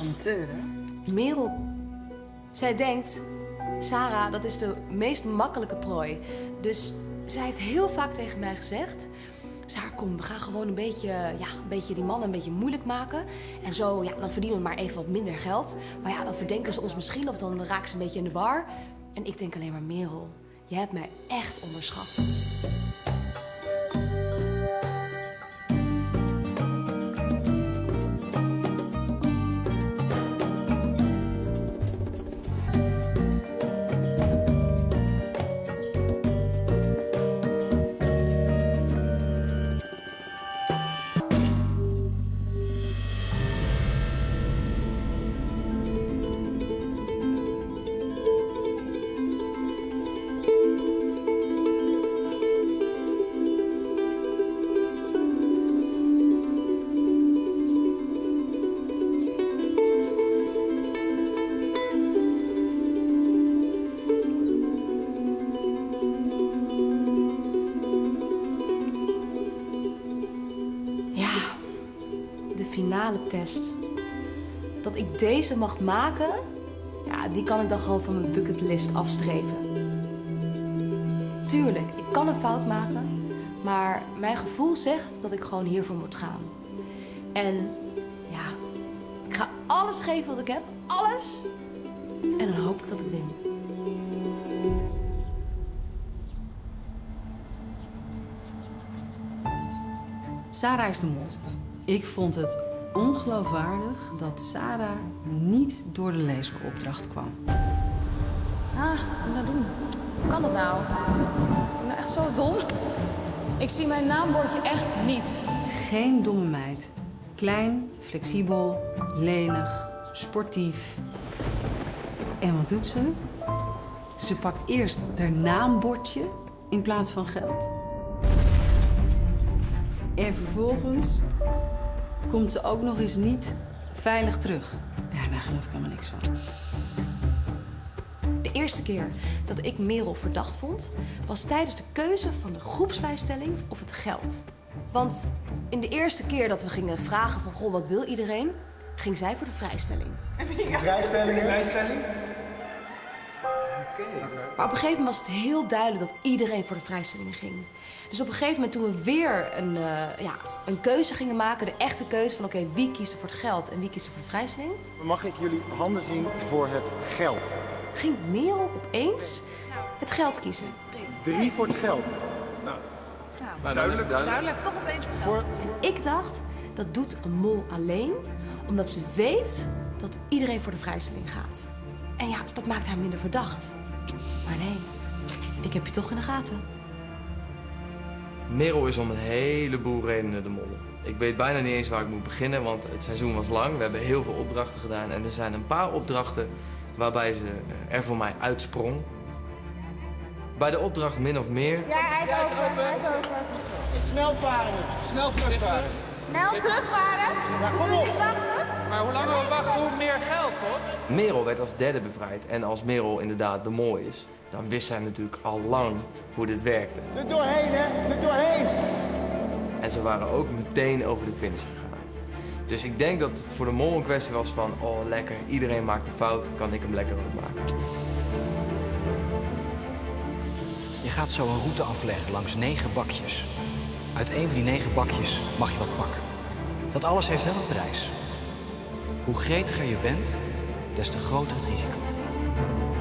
Amateur, hè? Merel. Zij denkt, Sarah, dat is de meest makkelijke prooi. Dus zij heeft heel vaak tegen mij gezegd... Sarah, kom, we gaan gewoon een beetje die mannen een beetje moeilijk maken. En zo, ja, dan verdienen we maar even wat minder geld. Maar ja, dan verdenken ze ons misschien of dan raken ze een beetje in de war. En ik denk alleen maar, Merel, je hebt mij echt onderschat. finale test. Dat ik deze mag maken, ja, die kan ik dan gewoon van mijn bucketlist afstrepen. Tuurlijk, ik kan een fout maken, maar mijn gevoel zegt dat ik gewoon hiervoor moet gaan. En ja, ik ga alles geven wat ik heb, alles. En dan hoop ik dat ik win. Sarah is de mol. Ik vond het ongeloofwaardig dat Sarah niet door de lezeropdracht kwam. Ah, wat moet ik nou doen? Hoe kan dat nou? Ik ben nou echt zo dom. Ik zie mijn naambordje echt niet. Geen domme meid. Klein, flexibel, lenig, sportief. En wat doet ze? Ze pakt eerst haar naambordje in plaats van geld. En vervolgens komt ze ook nog eens niet veilig terug. Ja, daar geloof ik helemaal niks van. De eerste keer dat ik Merel verdacht vond, was tijdens de keuze van de groepsvrijstelling of het geld. Want in de eerste keer dat we gingen vragen van, goh, wat wil iedereen, ging zij voor de vrijstelling. Vrijstelling? Maar op een gegeven moment was het heel duidelijk dat iedereen voor de vrijstelling ging. Dus op een gegeven moment toen we weer een keuze gingen maken, de echte keuze van oké, wie kiest er voor het geld en wie kiest er voor de vrijstelling, Mag ik jullie handen zien voor het geld? ging Merel opeens het geld kiezen. 3 voor het geld. Nou, duidelijk. Duidelijk, toch opeens voor En ik dacht, dat doet een mol alleen, omdat ze weet dat iedereen voor de vrijstelling gaat. En ja, dat maakt haar minder verdacht. Maar nee, ik heb je toch in de gaten. Merel is om een heleboel redenen de mol. Ik weet bijna niet eens waar ik moet beginnen, want het seizoen was lang. We hebben heel veel opdrachten gedaan en er zijn een paar opdrachten waarbij ze er voor mij uitsprong. Bij de opdracht min of meer. Ja, hij is open. Snel varen. Snel terugvaren. Snel terugvaren. Ja, kom op. Maar hoe langer we wachten, hoe meer geld, toch? Merel werd als derde bevrijd en als Merel inderdaad de mol is, dan wist zij natuurlijk al lang hoe dit werkte. Er doorheen, hè? Er doorheen. En ze waren ook meteen over de finish gegaan. Dus ik denk dat het voor de mol een kwestie was van, oh lekker, iedereen maakt een fout, kan ik hem lekker ook maken. Je gaat zo een route afleggen langs 9 bakjes. Uit een van die 9 bakjes mag je wat pakken. Dat alles heeft wel een prijs. Hoe gretiger je bent, des te groter het risico.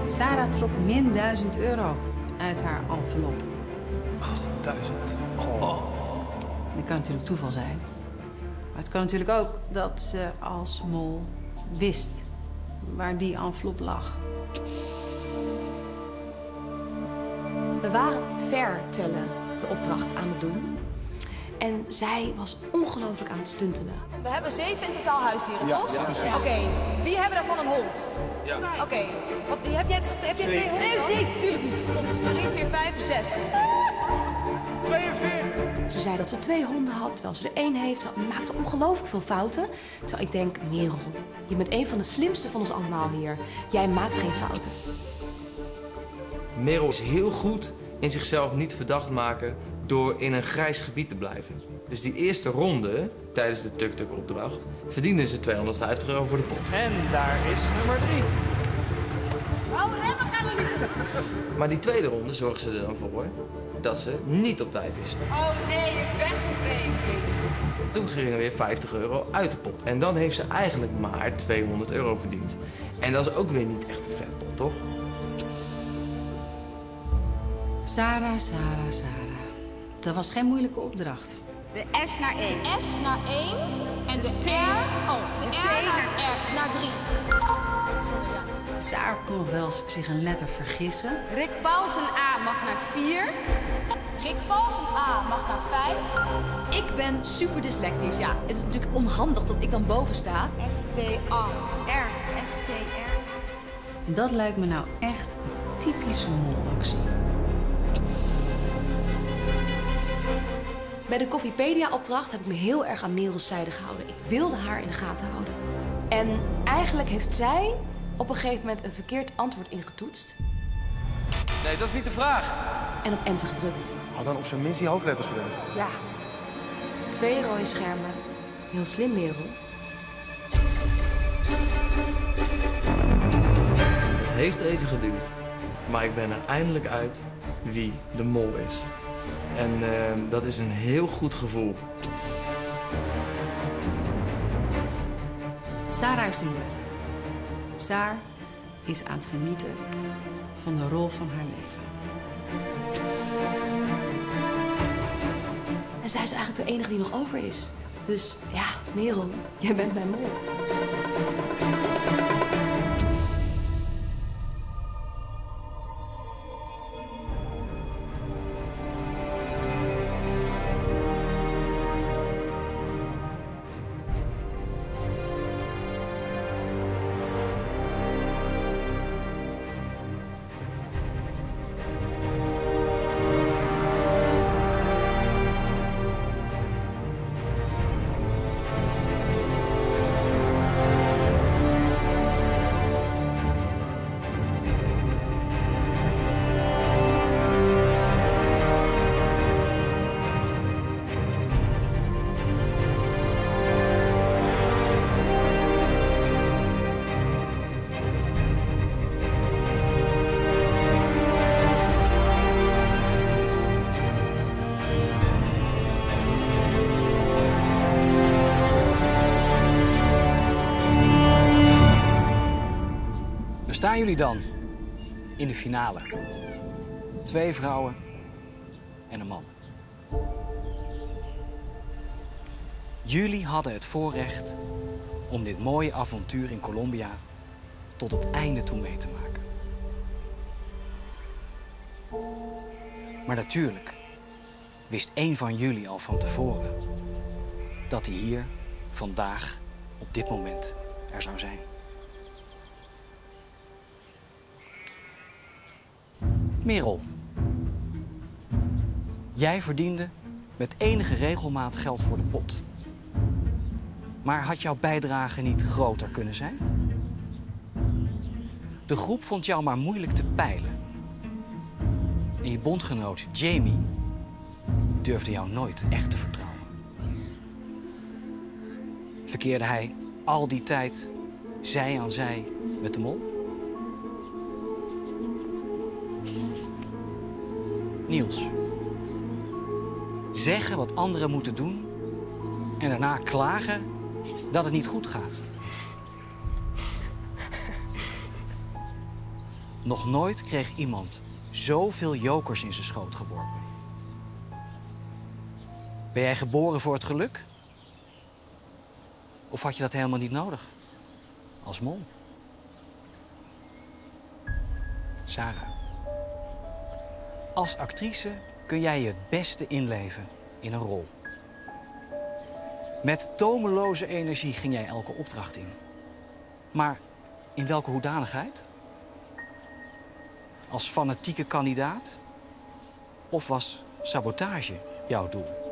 Sarah trok min 1000 euro uit haar envelop. 1000. Dat kan natuurlijk toeval zijn. Maar het kan natuurlijk ook dat ze als mol wist waar die envelop lag. We waren vertellen de opdracht aan het doen. En zij was ongelooflijk aan het stuntelen. We hebben 7 in totaal huisdieren, toch? Ja. Oké, wie hebben daarvan een hond? Ja. Oké, heb jij 2 honden? Nee, tuurlijk niet. 3, 4, 5, 6. 42. Ze zei dat ze 2 honden had, terwijl ze er 1 heeft. Ze maakte ongelooflijk veel fouten. Terwijl ik denk, Merel, je bent een van de slimste van ons allemaal hier. Jij maakt geen fouten. Merel is heel goed in zichzelf niet verdacht maken door in een grijs gebied te blijven. Dus die eerste ronde, tijdens de tuk-tuk-opdracht, verdienden ze 250 euro voor de pot. En daar is nummer 3. Oh nee, we gaan er niet terug. Maar die tweede ronde zorgen ze er dan voor dat ze niet op tijd is. Oh nee, weggebreken. Toen ging er weer 50 euro uit de pot. En dan heeft ze eigenlijk maar 200 euro verdiend. En dat is ook weer niet echt een vetpot, toch? Sarah. Dat was geen moeilijke opdracht. De S naar 1. S naar 1 en de R. Oh, de R naar 3. Sorry, ja. Sarah kon nog wel eens zich een letter vergissen. Rick Pauls een A mag naar 4. Rick Pauls een A mag naar 5. Ik ben super dyslectisch, ja. Het is natuurlijk onhandig dat ik dan boven sta. S-T-A-R. S-T-R. En dat lijkt me nou echt een typische molactie. Bij de Koffiepedia-opdracht heb ik me heel erg aan Merel's zijde gehouden. Ik wilde haar in de gaten houden. En eigenlijk heeft zij op een gegeven moment een verkeerd antwoord ingetoetst. Nee, dat is niet de vraag. En op enter gedrukt. Had dan op zijn minst die hoofdletters gedaan. Ja. 2 rode schermen. Heel slim, Merel. heeft even geduurd, maar ik ben er eindelijk uit wie de mol is. En dat is een heel goed gevoel. Sarah is de mol. Saar is aan het genieten van de rol van haar leven. En zij is eigenlijk de enige die nog over is. Dus ja, Merel, jij bent mijn mol. Staan jullie dan in de finale? 2 vrouwen en een man. Jullie hadden het voorrecht om dit mooie avontuur in Colombia tot het einde toe mee te maken. Maar natuurlijk wist één van jullie al van tevoren dat hij hier vandaag op dit moment er zou zijn. Merel, jij verdiende met enige regelmaat geld voor de pot. Maar had jouw bijdrage niet groter kunnen zijn? De groep vond jou maar moeilijk te peilen. En je bondgenoot Jamie durfde jou nooit echt te vertrouwen. Verkeerde hij al die tijd zij aan zij met de mol? Niels. Zeggen wat anderen moeten doen en daarna klagen dat het niet goed gaat. Nog nooit kreeg iemand zoveel jokers in zijn schoot geworpen. Ben jij geboren voor het geluk? Of had je dat helemaal niet nodig? Als mol? Sarah. Als actrice kun jij je het beste inleven in een rol. Met tomeloze energie ging jij elke opdracht in. Maar in welke hoedanigheid? Als fanatieke kandidaat? Of was sabotage jouw doel?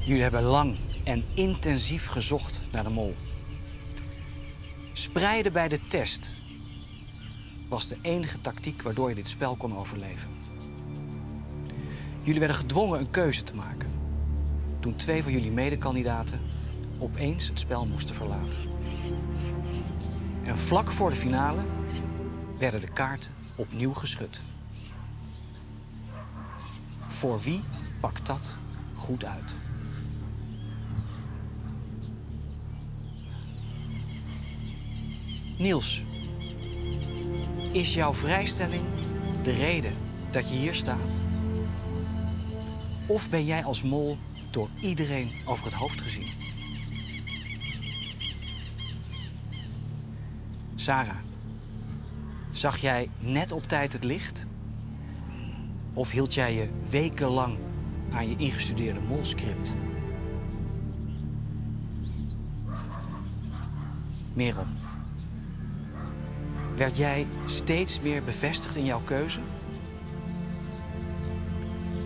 Jullie hebben lang en intensief gezocht naar de mol. Spreiden bij de test was de enige tactiek waardoor je dit spel kon overleven. Jullie werden gedwongen een keuze te maken toen 2 van jullie medekandidaten opeens het spel moesten verlaten. En vlak voor de finale werden de kaarten opnieuw geschud. Voor wie pakt dat goed uit? Niels, is jouw vrijstelling de reden dat je hier staat? Of ben jij als mol door iedereen over het hoofd gezien? Sarah, zag jij net op tijd het licht? Of hield jij je wekenlang aan je ingestudeerde molscript? Merel, werd jij steeds meer bevestigd in jouw keuze?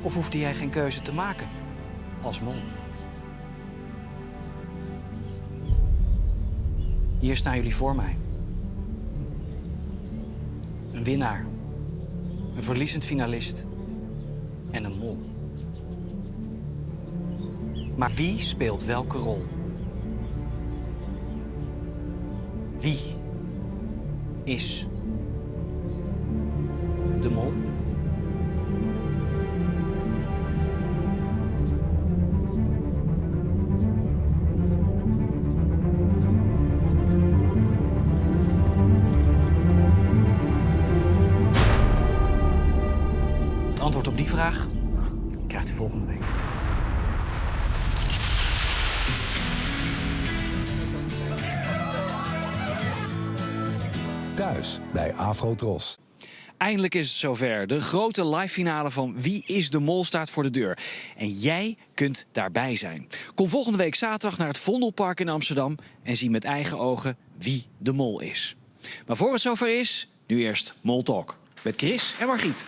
Of hoefde jij geen keuze te maken als mol? Hier staan jullie voor mij. winnaar, een verliezend finalist en een mol. Maar wie speelt welke rol? Wie is de mol? Het antwoord op die vraag krijgt u volgende week. Thuis bij Afrotros. Eindelijk is het zover. De grote live finale van Wie is de Mol staat voor de deur. En jij kunt daarbij zijn. Kom volgende week zaterdag naar het Vondelpark in Amsterdam en zie met eigen ogen wie de mol is. Maar voor het zover is, nu eerst Mol Talk. Met Chris en Margriet.